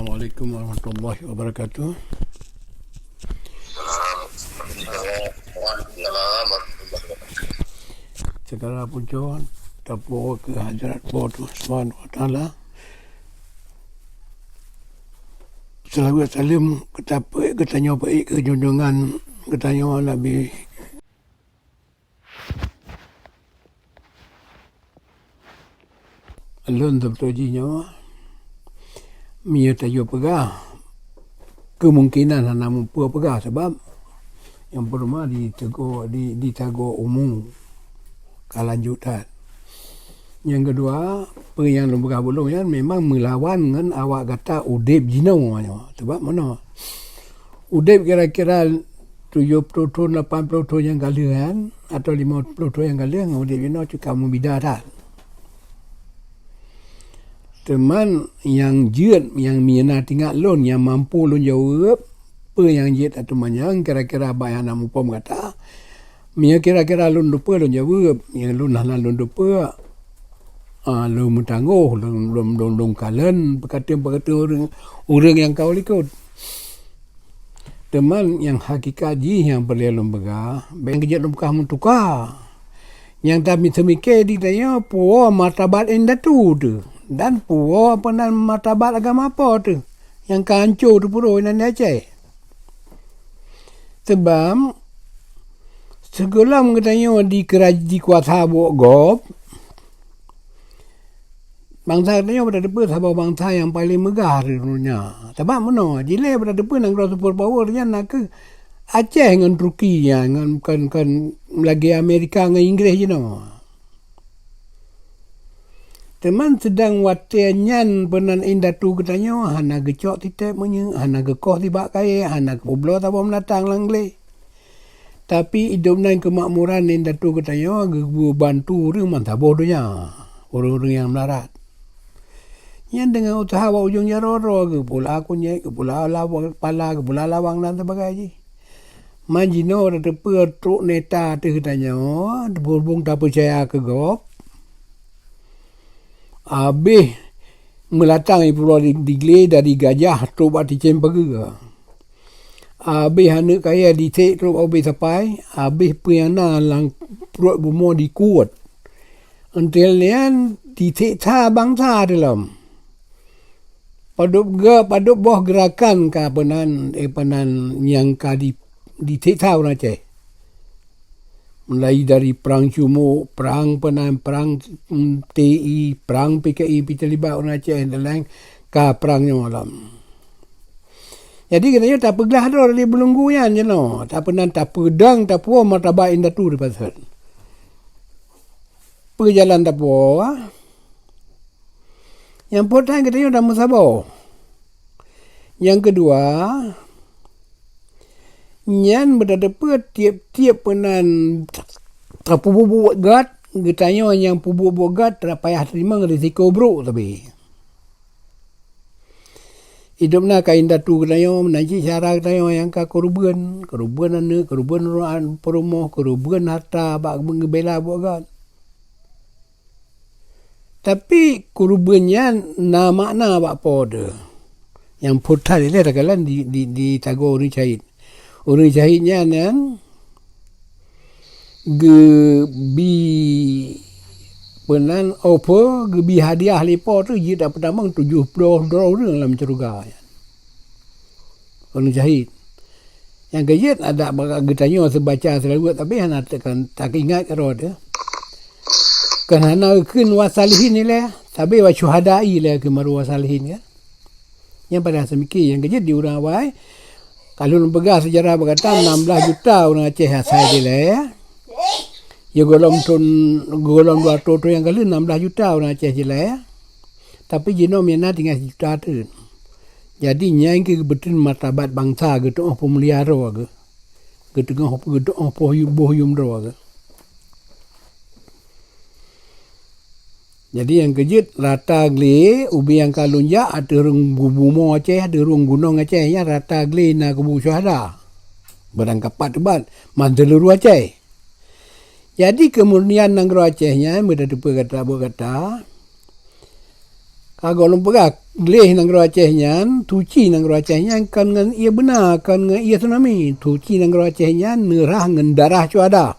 Assalamualaikum warahmatullahi wabarakatuh. Segala pujian tapu ke hadirat Allah Subhanahu wa taala. Selawat salam ketanya baik ke junjungan ketanya Nabi Alun terpujinya Mia tayo pegah kemungkinan hana mampu pegah sebab yang pertama ditegur umum kelanjutan. Yang kedua, yang lembaga belum kan memang melawan dengan awak kata udip jinau sebab mana? Udip kira-kira 70 tahun 80 tahun yang kalian atau 50 tahun yang kalian udip jinau cakap membida dah. Teman yang jiat yang mina tinggal lon yang mampu lon jawab apa yang jiat atau manyang kira-kira bayar nama pom kata mina kira-kira lon lupa lon jawab yang lon hana lon lupa lon mutangguh lon kalen berkata orang yang kau ikut teman yang hakikat yang boleh lon begah bang kejat lon bekah tukar yang tak mikir di tanya puah martabat indah tu dan puah apa martabat agama apa tu yang kancur tu pura nan Aceh sebab segala mengatanya di kuasa buat gop bangsa katanya pada depan sabah bangsa yang paling megah dunia sebab mana jile pada depan yang super power nya nak ke Aceh dengan Turki dengan kan lagi Amerika dengan Inggeris je no. Teman sedang watianyan penan indah tu katanya hana gecok titik punya hana gekoh tiba kaya hana kublo tak menatang langle. Tapi hidup naik kemakmuran indah tu katanya bantu orang mantap bodohnya orang-orang yang melarat. Yang dengan usaha ujungnya roro ke pula aku nyek ke pula lawang pala ke pula lawang dan sebagainya. Majino ada truk neta tu katanya berbung tak percaya ke gop. Habis melatang pulau digle dari gajah tu buat dicempega. Habis anak kaya ditek tu habis sampai habis piana lang perut bumo dikuat. Until nian ditek ta bangsa dalam. Paduk boh gerakan ka penan yang ka ditek ta orang Aceh. Mulai dari perang Cumuk, perang TI, perang PKI, terlibat orang Aceh dan lain ke perangnya malam. Jadi katanya tak pergelah dah dari belunggunya je no. Tak pernah tak pedang, tak puas martabat indah tu di pasal. Perjalan tak puas. Yang pertama katanya dah musabah. Yang kedua, nyan berdepa tiap-tiap penan terpubuk gat getanya yang pubuk gat tak payah terima risiko bro tapi hidupna ka indah tu getanya menanci cara getanya yang ka korban anak korban orang perumoh korban harta bak mengebela buat gat tapi korbannya na makna bak pada yang putar dia rakalan di tagor ni cait orang jahitnya kan gebi penan apa gebi hadiah lepa tu dia dah pertama 70 orang dalam ceruga orang jahit yang gejat ada getanya sebaca selalu tapi hana tak ingat karo dia kan hana kun wasalihin ni lah tapi wa syuhadai lah ke maru wasalihin ya yang pada semiki yang gejat di orang awai kalau lembaga sejarah berkata 16 juta orang Aceh asal dia ya. Ya golong 200 tu yang kali 16 juta orang Aceh je ya. Tapi jino mina tinggal juta tu. Jadi nyai ke betul martabat bangsa gitu apa melihara ke. Gitu apa bohyum doa ke. Jadi yang kejut rata gle ubi yang kalunja ada rung bumo Aceh ada rung gunung Aceh ya rata gle na kubu syuhada. Barang kapat tebat manteluru Aceh. Jadi kemurnian nang Acehnya berdepa kata Kagak lupa leh nang Aceh nyan, tuci nang Aceh nyan kan ngan ia benar kan ngan ia tsunami. Tuci nang Aceh nyan nerah ngan darah cuada.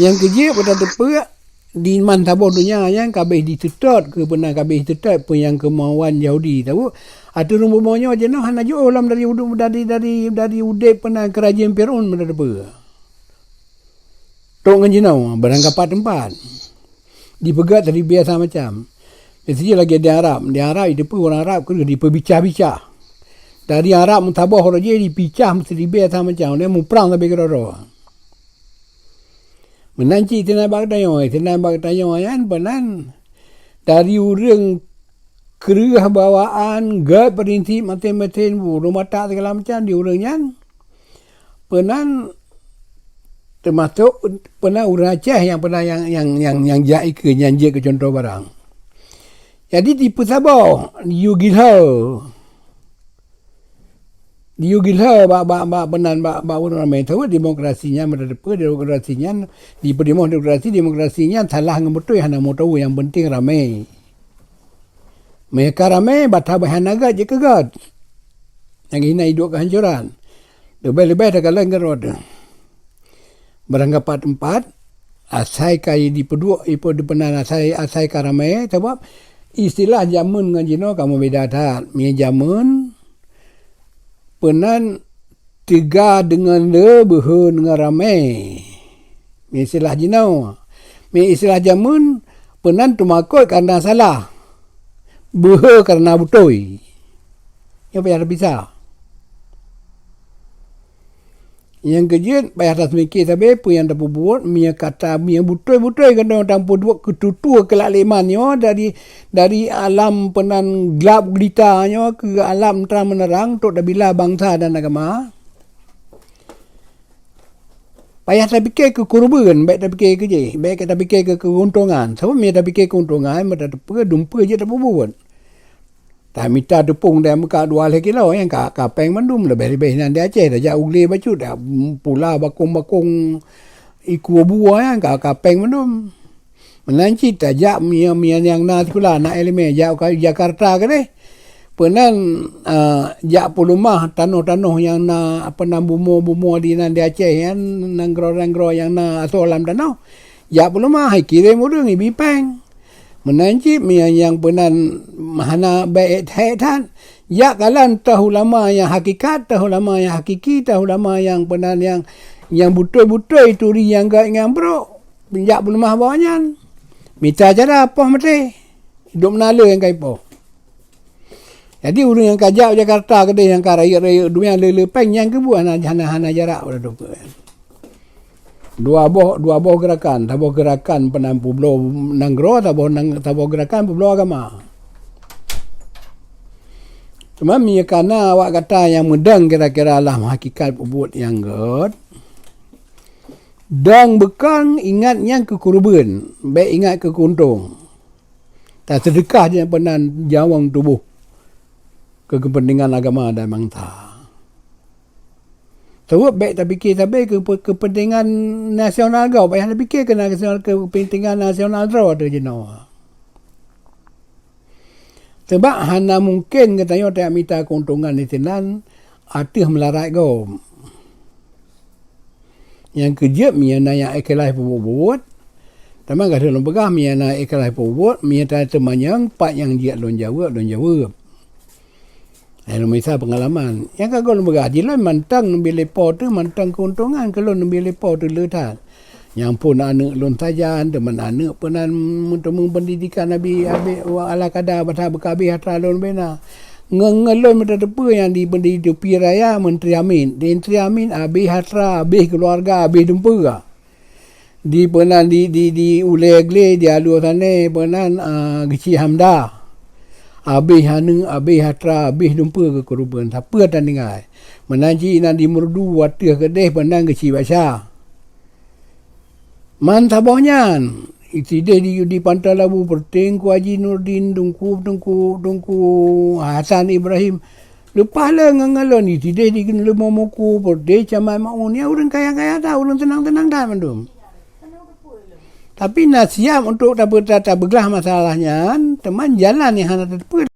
Yang kerja pada tepe di mantabo dunia yang kabeh ditutup ke benar kabeh ditutup pun yang kemauan Yahudi tahu. Ada rumahnya aja noh hana jo olam dari ude pernah kerajaan Firaun pada tepe. Tok ngan jinau berangkat tempat. Dipegat dari biasa macam. Biasanya lagi di Arab itu pun orang Arab kena diperbicah-bicah. Dari Arab mentabah orang je dipicah mesti di biasa macam. Dia mau perang tapi kira-kira. Menanci tenang bak tanya kan penan dari orang kerah bawaan gad perinti mati-matiin rumah tak segala macam di orangnya penan termasuk pernah orang Aceh yang pernah yang jai ke nyanjik ke contoh barang. Jadi di Sabah you gilha ba penan ba orang ramai tahu demokrasinya mendepa demokrasinya di demokrasinya salah ngebetul hana mau tahu yang penting ramai. Mereka ramai batah bahanaga je kegad. Yang ini hidup kehancuran. Lebih-lebih dah kalau ngerod. Beranggapat tempat asai kai di pedua ipo di penan asai karamai sebab istilah jamun ngan jino kamu beda dah mi jamun penan tiga dengan lebih dengan ramai mi istilah jino mi istilah jamun penan tumakoi karena salah behe karena butoi ya biar bisa. Yang kejut payah tak mikir tapi pun yang dapat buat mia kata mia butoi kena tanpa dua ketutua kelalimannya dari alam penan gelap gelitanya ke alam terang menerang tok dah bila bangsa dan agama. Payah tak fikir ke korban, baik tak fikir ke je, baik tak fikir ke keuntungan. Sebab mia tak fikir keuntungan, mata tak dumpa je tak buat. Tak minta tepung dia muka 2 kilo yang kapeng mandum lebih-lebih nan dia Aceh dah jauh ule bacu dah pula bakung iku buah yang kapeng mandum menanci tajak mia yang na pula nak elemen jak Jakarta ke deh penan jak pulumah tanah yang na apa nam bumo di nan dia Aceh yang nanggro yang na asolam tanah jak pulumah kirim urang ibi peng menanci mia yang penan mahana baik haitan ya kalan tahu lama yang hakikat tahu lama yang hakiki tahu lama yang penan yang betul-betul itu yang gak ngambro pinjak belum mah bawanya minta cara apa mati hidup menala yang kaipo jadi orang yang kajak Jakarta kedai yang karaya dunia lelepeng yang kebuah hana jarak pada tu dua boh gerakan tabo gerakan penampu blo nanggro tabo gerakan blo agama cuma mi kana awak kata yang mudang kira-kira lah hakikat buat yang god dang bekang ingat yang kekurban baik ingat ke kuntung tak sedekah je penan jawang tubuh ke kepentingan agama dan bangsa. Sebab baik tak fikir sampai ke kepentingan nasional kau. Payah tak fikir ke kepentingan nasional kau ada je nawa. Sebab hana mungkin katanya tak minta keuntungan di tenan artis melarat kau. Yang kerja miana yang ikhlas buat. Tapi kalau dalam pegah miana ikhlas buat, miana temannya pak yang dia lon jawab. Misal pengalaman. Yang kagak lembaga haji lah mantang nambil lepo tu mantang keuntungan kalau nambil lepo tu letak. Yang pun anak lon sajan teman anak penan untuk pendidikan nabi ala kada batah bekabi hatra lon bena. Ngelon mata depa yang di pendidik piraya menteri amin. Di menteri amin abi hatra abi keluarga abi dempura. Di penan di ulegle di alu sana penan geci hamda. Habis hana, habis hatra, habis jumpa ke korban. Siapa tak dengar? Menanji nan di merdu, watih kedeh, pandang ke Cibaca. Man sabahnya. Itideh di Pantai Labu, Perting, ku Haji Nurdin, Tungku Hasan Ibrahim. Lepas lah ngangalan. Itideh di Lemah Moku, Perting, Camai Ma'un. Ya orang kaya-kaya dah, orang tenang-tenang dah, mandum. Tapi nak siap untuk tak bergelah masalahnya, teman jalan yang hana terput.